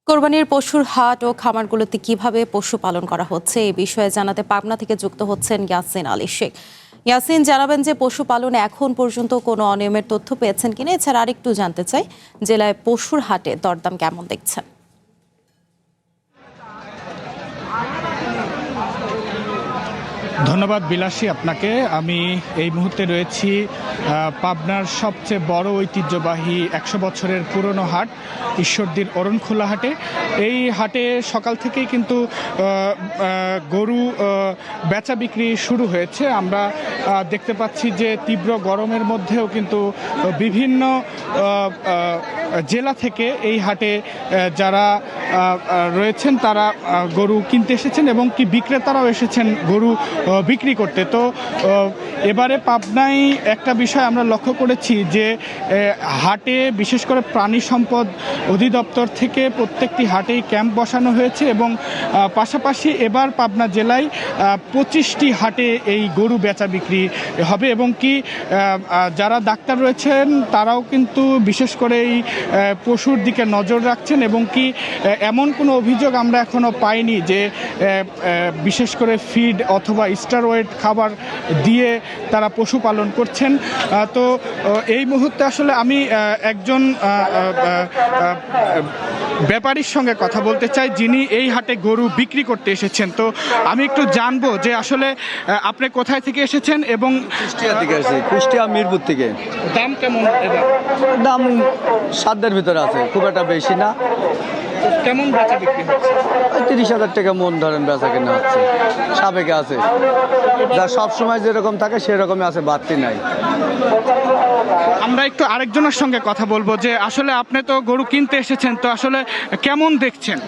কোরবানির পশুর হাট ও খামারগুলোতে কিভাবে পশু পালন করা হচ্ছে এই বিষয়ে জানাতে পাবনা থেকে যুক্ত হচ্ছেন ইয়াসিন আলী শেখ। ইয়াসিন, জানাবেন যে পশু পালনে এখন পর্যন্ত কোনো অনিয়মের তথ্য পেয়েছেন কিনা, এছাড়া আরেকটু জানতে চাই জেলায় পশুর হাটে দরদাম কেমন দেখছেন। ধন্যবাদ বিলাসী আপনাকে। আমি এই মুহূর্তে রয়েছি পাবনার সবচেয়ে বড় ঐতিহ্যবাহী 100 বছরের পুরনো হাট ঈশ্বরদীর অরণখোলা হাটে। এই হাটে সকাল থেকেই কিন্তু গরু বেচা বিক্রি শুরু হয়েছে। আমরা দেখতে পাচ্ছি যে তীব্র গরমের মধ্যেও কিন্তু বিভিন্ন জেলা থেকে এই হাটে যারা রয়েছেন তারা গরু কিনতে এসেছেন এবং কি বিক্রেতারাও এসেছেন গরু বিক্রি করতে। তো এবারে পাবনায় একটা বিষয় আমরা লক্ষ্য করেছি যে হাটে বিশেষ করে প্রাণী সম্পদ অধিদপ্তর থেকে প্রত্যেকটি হাটেই ক্যাম্প বসানো হয়েছে এবং পাশাপাশি এবার পাবনা জেলায় 25টি হাটে এই গরু বেচা বিক্রি হবে এবং কি যারা ডাক্তার রয়েছেন তারাও কিন্তু বিশেষ করে এই পশুর দিকে নজর রাখছেন এবং কি এমন কোনো অভিযোগ আমরা এখনো পাইনি যে বিশেষ করে ফিড অথবা স্টেরয়েড খাবার দিয়ে তারা পশু পালন করছেন। তো এই মুহূর্তে আসলে আমি একজন ব্যাপারীর সঙ্গে কথা বলতে চাই যিনি এই হাটে গরু বিক্রি করতে এসেছেন। তো আমি একটু জানবো যে আসলে আপনি কোথায় থেকে এসেছেন এবং কুষ্টিয়া থেকে আসছি, কুষ্টিয়া মিরপুর থেকে। দাম কেমন? দাম সাধ্যের ভিতরে আছে, খুব একটা বেশি না। কেমন বেচা বিক্রি হচ্ছে? 30,000 টাকা মন ধরেন বেচা কেনা হচ্ছে, সাবেকে আছে। যা সবসময় যেরকম থাকে সেরকমই আছে, বাড়তি নাই। আমরা একটু আরেকজনের সঙ্গে কথা বলবো যে আসলে আপনি তো গরু কিনতে এসেছেন, তো আসলে কেমন দেখছেন?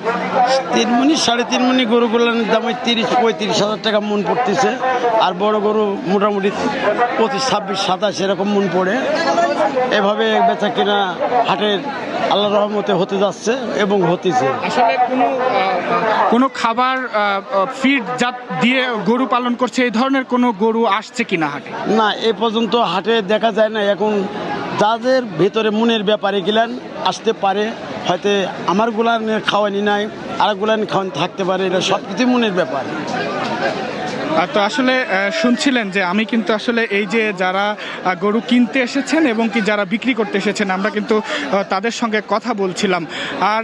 3 মণি 3.5 মণি গরুগুলোর দাম 30-35,000 টাকা মন পড়তেছে। আর বড় গরু মোটামুটি 25, 26, 27 এরকম মন পড়ে। এভাবে বেচা কেনা হাটের আল্লাহর রহমতে হতে যাচ্ছে এবং হতেছে। আসলে কোনো খাবার ফিড জাত দিয়ে গরু পালন করছে এই ধরনের কোনো গরু আসছে কিনা হাটে? না, এ পর্যন্ত হাটে দেখা যায় না। এখন যাদের ভেতরে মনের ব্যাপারে গেলেন আসতে পারে, হয়তো আমার গুলান খাওয়ানি নাই, আর গুলান খাওয়ানি থাকতে পারে, এটা সব কিছু মনের ব্যাপার। তো আসলে শুনছিলেন যে আমি কিন্তু আসলে এই যে যারা গরু কিনতে এসেছেন এবং কি যারা বিক্রি করতে এসেছেন আমরা কিন্তু তাদের সঙ্গে কথা বলছিলাম। আর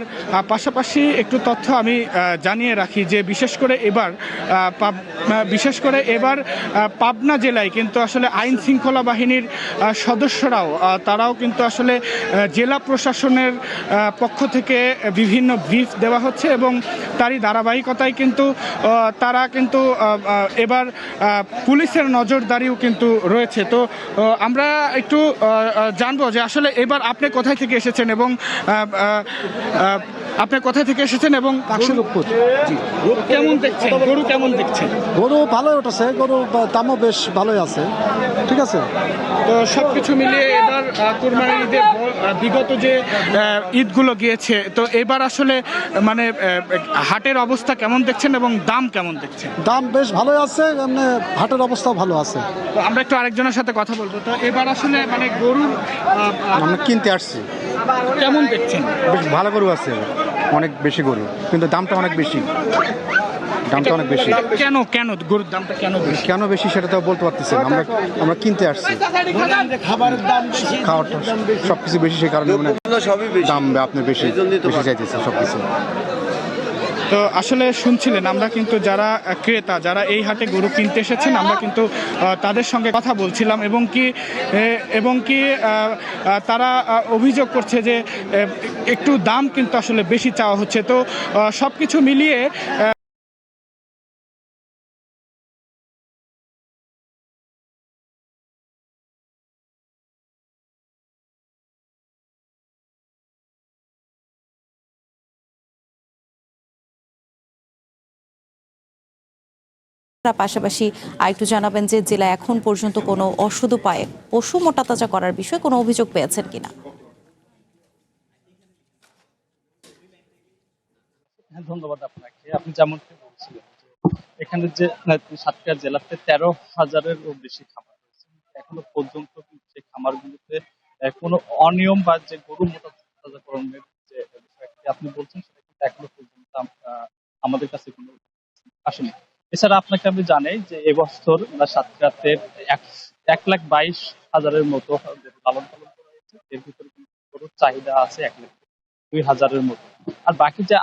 পাশাপাশি একটু তথ্য আমি জানিয়ে রাখি যে বিশেষ করে এবার পাবনা জেলায় কিন্তু আসলে আইন শৃঙ্খলা বাহিনীর সদস্যরাও তারাও কিন্তু আসলে জেলা প্রশাসনের পক্ষ থেকে বিভিন্ন ব্রিফ দেওয়া হচ্ছে এবং তারই ধারাবাহিকতায় কিন্তু তারা কিন্তু এবার পুলিশের নজরদারিও কিন্তু রয়েছে। তো আমরা একটু জানবো যে আসলে এবার আপনি কোথায় থেকে এসেছেন এবং কেমন দেখছেন গরু, কেমন দেখছেন? গরু ভালোই উঠেছে, গরু দামও বেশ ভালোই আছে, ঠিক আছে। তো সব কিছু মিলিয়ে এবার কুরবানির ঈদের বিগত যে ঈদগুলো গিয়েছে, তো এবার আসলে মানে হাটের অবস্থা কেমন দেখছেন এবং দাম কেমন দেখছেন? দাম বেশ ভালোই আছে, এমনি হাটের অবস্থাও ভালো আছে। তো আমরা একটু আরেকজনের সাথে কথা বলবো। তো এবার আসলে মানে গরুর আমরা কিনতে আসছি, কেমন দেখছেন? বেশ ভালো গরু আছে, অনেক বেশি গরু, কিন্তু দামটা অনেক বেশি। কেন গরুর দামটা কেন বেশি সেটা তো বলতে পারতেছি না। আমরা কিনতে আসছি, খাবারের দাম বেশি, খাওয়াটা সবকিছু বেশি, সেই কারণে মানে সবই বেশি দাম আপনি বেশি চাইতেছে সবকিছু। তো আসলে শুনছিলেন আমরা কিন্তু যারা ক্রেতা যারা এই হাটে গরু কিনতে এসেছেন আমরা কিন্তু তাদের সঙ্গে কথা বলছিলাম এবং কি তারা অভিযোগ করছে যে একটু দাম কিন্তু আসলে বেশি চাওয়া হচ্ছে। তো সব কিছু মিলিয়ে পাশাপাশি আরেকটু জানাবেন যে জেলায় এখন পর্যন্ত কোনো অসৎ উপায়ে পশু মোটাতাজা করার বিষয়ে কোনো অভিযোগ পেয়েছেন কিনা। ধন্যবাদ আপনাকে। আপনি যেমনটি বলছিলেন এখানে যে সাতক্ষীরা জেলাতে 13,000-এরও বেশি খামার রয়েছে, এখনো পর্যন্ত কিন্তু সেই খামারগুলোতে কোনো অনিয়ম বা যে গরু মোটা তাজাকরণের যে বিষয়টি আপনি বলছেন সেটা এখনো পর্যন্ত আমাদের কাছে কোনো আসেনি। এছাড়া আপনাকে আমি জানাই যে এবছর সাতক্ষীরাতে 1,22,000-এর মতো গরু লালন পালন করা হয়েছে। এর ভিতরে কিন্তু গরুর চাহিদা আছে 1,02,000-এর মতো। আর বাকি যে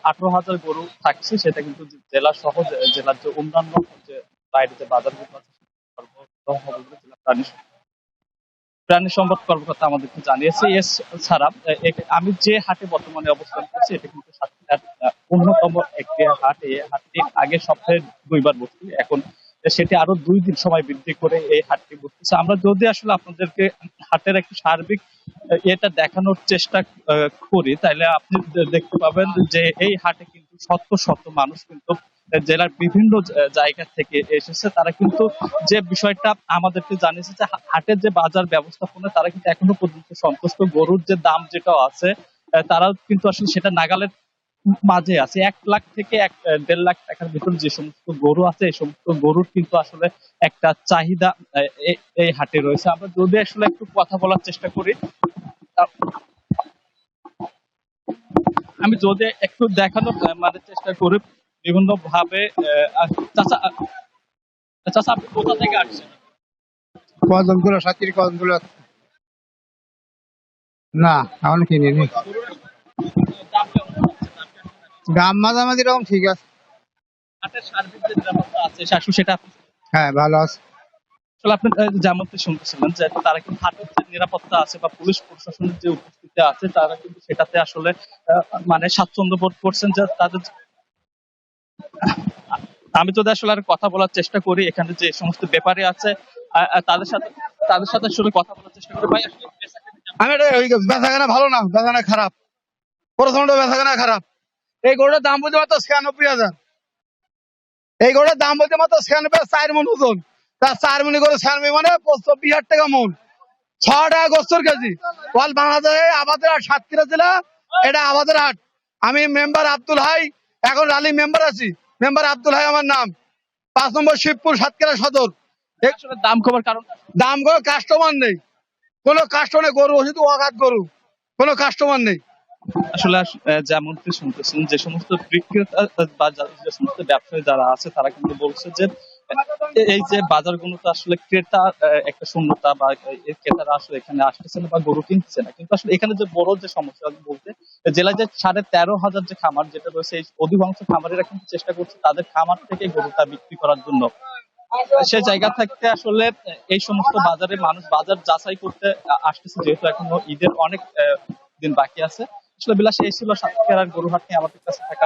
18,000 গরু থাকছে সেটা কিন্তু জেলা সহ জেলার যে অন্যান্য যে বাইরে যে বাজারগুলো আছে সরবরাহ হবে বলে জেলা প্রাণী সম্পদ কর্মকর্তা আমাদেরকে জানিয়েছে। এছাড়া আমি যে হাটে বর্তমানে অবস্থান করছি এটা কিন্তু সাতক্ষীরার অন্যতম একটি হাট। এই হাটটি আগে সপ্তাহে 2 বার বসত, এখন সেটি আরো 2 দিন সময় বৃদ্ধি করে এই হাটটি বসতেছে। আমরা যদি আসলে আপনাদেরকে হাটের একটি সার্বিক এটা দেখানোর চেষ্টা করি তাহলে আপনি দেখতে পাবেন যে এই হাটে কিন্তু শত শত মানুষ কিন্তু জেলার বিভিন্ন জায়গা থেকে এসেছে। তারা কিন্তু যে বিষয়টা আমাদেরকে জানিয়েছে যে হাটের যে বাজার ব্যবস্থাপনা তারা কিন্তু এখনো পর্যন্ত সন্তুষ্ট। গরুর যে দাম যেটা আছে তারাও কিন্তু আসলে সেটা নাগালের মাঝে আছে। 1 লাখ থেকে 1.5 লাখ টাকার ভিতরে যে সমস্ত গরু আছে এই সমস্ত গরুর কিন্তু আসলে একটা চাহিদা এই হাটে রয়েছে। আমরা যদি আসলে একটু কথা বলার চেষ্টা করি, আমি যদি একটু দেখানোর চেষ্টা করি বিভিন্ন ভাবে। চাচা চাচা আপনি কোথা থেকে আসছেন? কদমগুলো সাথীর কদমগুলো না এখন কিনিনি। দাম কেমন যাচ্ছে? দাম মাঝামাঝি রকম ঠিক আছে। হাটের সার্বিক যে নিরাপত্তা আছে সেটা আপনি হ্যাঁ ভালো আছে। আসলে আপনি যেমনটি শুনতেছিলেন যে তারা কিন্তু হাটের যে নিরাপত্তা আছে বা পুলিশ প্রশাসনের যে উপস্থিতি আছে তারা কিন্তু সেটাতে আসলে স্বাচ্ছন্দ্য বোধ করছেন যে তাদের। আমি যদি আসলে আর কথা বলার চেষ্টা করি এখানে যে সমস্ত ব্যাপারী আছে তাদের সাথে আসলে কথা বলার চেষ্টা করি। ভাই আসলে আমি বেচাকেনা ভালো না, বেচাকেনা খারাপ, প্রথমটা বেচাকেনা খারাপ। এই গরুটার দাম বলতে মাত্র 96,000। এই গরুটার দাম বলতে মাত্র 96, 4 মন ওজন। তার 4 মনি করে 96 মানে 20,000 টাকা মন, 6 টাকা গোস্তর কেজি। অল বাংলাদেশে আমাদের সাতক্ষীরা জেলা এটা আমাদের হাট। আমি মেম্বার আব্দুল হাই, এখন রালি মেম্বার আছি। মেম্বার আব্দুল হাই আমার নাম, 5 নম্বর শিবপুর, সাতক্ষীরা সদর। আসলে দাম কমার কারণ দাম করে কাস্টমার নেই, কোনো কাস্টমার গরু শুধু অগাধ গরু, কোনো কাস্টমার নেই। আসলে যেমনটি শুনতেছেন যে সমস্ত বিক্রেতা বা যে সমস্ত ব্যবসায়ী যারা আছে তারা কিন্তু বলছে যে এই যে বাজারগুলোতে আসলে ক্রেতা একটা শূন্যতা বা এই ক্রেতারা আসলে এখানে আসতেছে না বা গরু কিনতেছে না। কিন্তু আসলে এখানে যে বড় যে সমস্যা বলতে জেলায় যে 13,500 যে খামার যেটা রয়েছে এই অধিকাংশ খামারিরা কিন্তু চেষ্টা করছে তাদের খামার থেকে গরুটা বিক্রি করার জন্য। সে জায়গা থেকে আসলে এই সমস্ত বাজারে মানুষ বাজার যাচাই করতে আসতেছে, যেহেতু এখনো ঈদের অনেক দিন বাকি আছে। আসলে বিলাস এই ছিল সাতক্ষীরার গরুহাট নিয়ে আমাদের কাছে থাকা